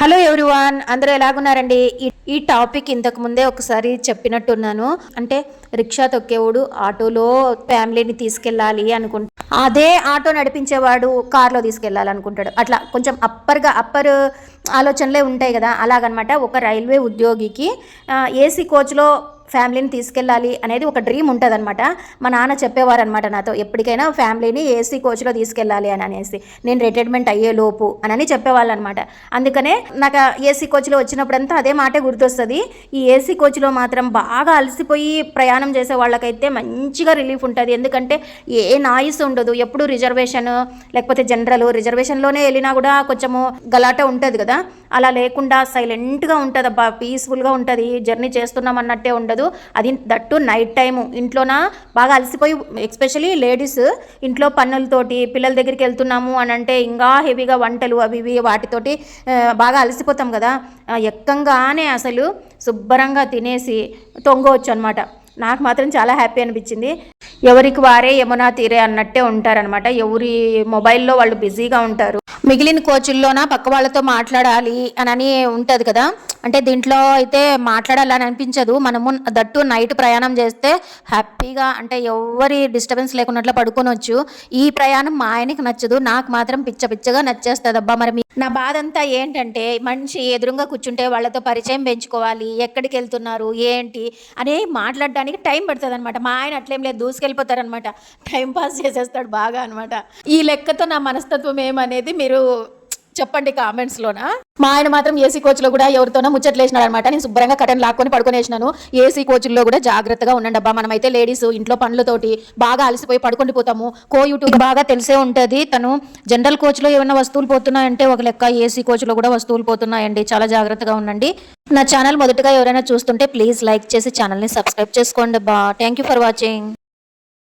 Hello everyone, అందరూ ఎలాగున్నారండి? ఈ topic ఇంతకు ముందే ఒకసారి చెప్పినట్టున్నాను. అంటే రిక్షా తొక్కేవాడు ఆటోలో ఫ్యామిలీని తీసుకెళ్ళాలి అనుకుంటా, అదే ఆటో నడిపించేవాడు కార్లో తీసుకెళ్ళాలనుకుంటాడు. అట్లా కొంచెం అప్పర్ ఆలోచనలే ఉంటాయి కదా, అలాగనమాట. ఒక రైల్వే ఉద్యోగికి ఏసీ కోచ్లో ఫ్యామిలీని తీసుకెళ్ళాలి అనేది ఒక డ్రీమ్ ఉంటుంది అనమాట. మా నాన్న చెప్పేవారు అనమాట నాతో, ఎప్పటికైనా ఫ్యామిలీని ఏసీ కోచ్లో తీసుకెళ్ళాలి అని అనేసి, నేను రిటైర్మెంట్ అయ్యే లోపు అని చెప్పేవాళ్ళు అనమాట. అందుకనే నాకు ఏసీ కోచ్లో వచ్చినప్పుడంతా అదే మాటే గుర్తొస్తుంది. ఈ ఏసీ కోచ్లో మాత్రం బాగా అలసిపోయి ప్రయాణం చేసే వాళ్ళకైతే మంచిగా రిలీఫ్ ఉంటుంది. ఎందుకంటే ఏ నాయిస్ ఉండదు, ఎప్పుడు రిజర్వేషన్ లేకపోతే జనరల్, రిజర్వేషన్లోనే వెళ్ళినా కూడా కొంచెము గలాట ఉంటుంది కదా, అలా లేకుండా సైలెంట్గా ఉంటుంది. అబ్బా, పీస్ఫుల్గా ఉంటుంది. జర్నీ చేస్తున్నాం అన్నట్టే ఉండదు. అది దట్టు నైట్ టైము. ఇంట్లోన బాగా అలసిపోయి, ఎస్పెషలీ లేడీస్ ఇంట్లో పనులతోటి పిల్లల దగ్గరికి వెళ్తున్నాము అని అంటే ఇంకా హెవీగా వంటలు అవి ఇవి వాటితోటి బాగా అలసిపోతాం కదా, ఎక్కంగానే అసలు శుభ్రంగా తినేసి తొంగవచ్చు అనమాట. నాకు మాత్రం చాలా హ్యాపీ అనిపించింది. ఎవరికి వారే యమునా తీరే అన్నట్టే ఉంటారనమాట. ఎవరి మొబైల్లో వాళ్ళు బిజీగా ఉంటారు. మిగిలిన కోచుల్లోన పక్క వాళ్ళతో మాట్లాడాలి అని ఉంటుంది కదా, అంటే దీంట్లో అయితే మాట్లాడాలని అనిపించదు. మనము దట్టు నైట్ ప్రయాణం చేస్తే హ్యాపీగా, అంటే ఎవరి డిస్టర్బెన్స్ లేకున్నట్లు పడుకోనొచ్చు. ఈ ప్రయాణం మా ఆయనకి నచ్చదు, నాకు మాత్రం పిచ్చగా నచ్చేస్తుంది. అబ్బా, మరి నా బాధ అంతా ఏంటంటే, మనిషి ఎదురుగా కూర్చుంటే వాళ్ళతో పరిచయం పెంచుకోవాలి, ఎక్కడికి వెళ్తున్నారు ఏంటి అని మాట్లాడడానికి టైం పడుతుంది అనమాట. మా ఆయన అట్లేం లేదు, దూసుకెళ్ళిపోతారనమాట, టైం పాస్ చేసేస్తాడు బాగా అనమాట. ఈ లెక్కతో నా మనస్తత్వం ఏమనేది మీరు చెప్పండి కామెంట్స్లోనా. మా ఆయన మాత్రం ఏసీ కోచ్లో కూడా ఎవరితోనో ముచ్చట్లేసినాడు అనమాట. నేను శుభ్రంగా కటన్ లాక్కొని పడుకునేసినాను. ఏసీ కోచ్ల్లో కూడా జాగ్రత్తగా ఉండండి అబ్బా. మనమైతే లేడీస్ ఇంట్లో పనులతోటి బాగా అలసిపోయి పడుకొని పోతాము. యూట్యూబ్ బాగా తెలిసే ఉంటుంది. తను జనరల్ కోచ్లో ఏమైనా వస్తువులు పోతున్నాయంటే ఒక లెక్క, ఏసీ కోచ్లో కూడా వస్తువులు పోతున్నాయండి. చాలా జాగ్రత్తగా ఉండండి. నా ఛానల్ మొదటగా ఎవరైనా చూస్తుంటే ప్లీజ్ లైక్ చేసి ఛానల్ని సబ్స్క్రైబ్ చేసుకోండి అబ్బా. Thank you for watching.